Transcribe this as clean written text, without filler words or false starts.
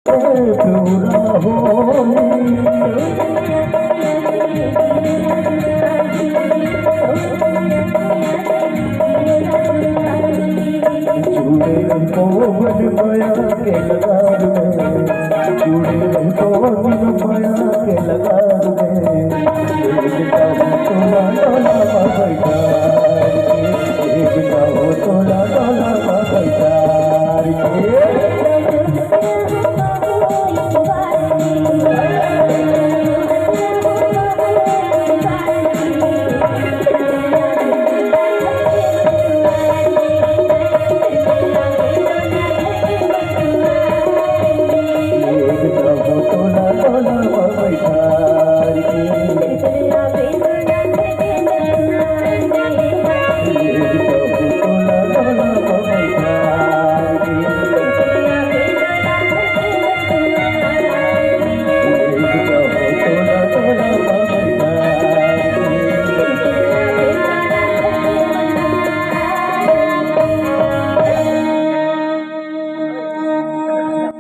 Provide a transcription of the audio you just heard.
पूरा हो चूड़े को बन माया के लगार में चूड़े को बन माया के लगार में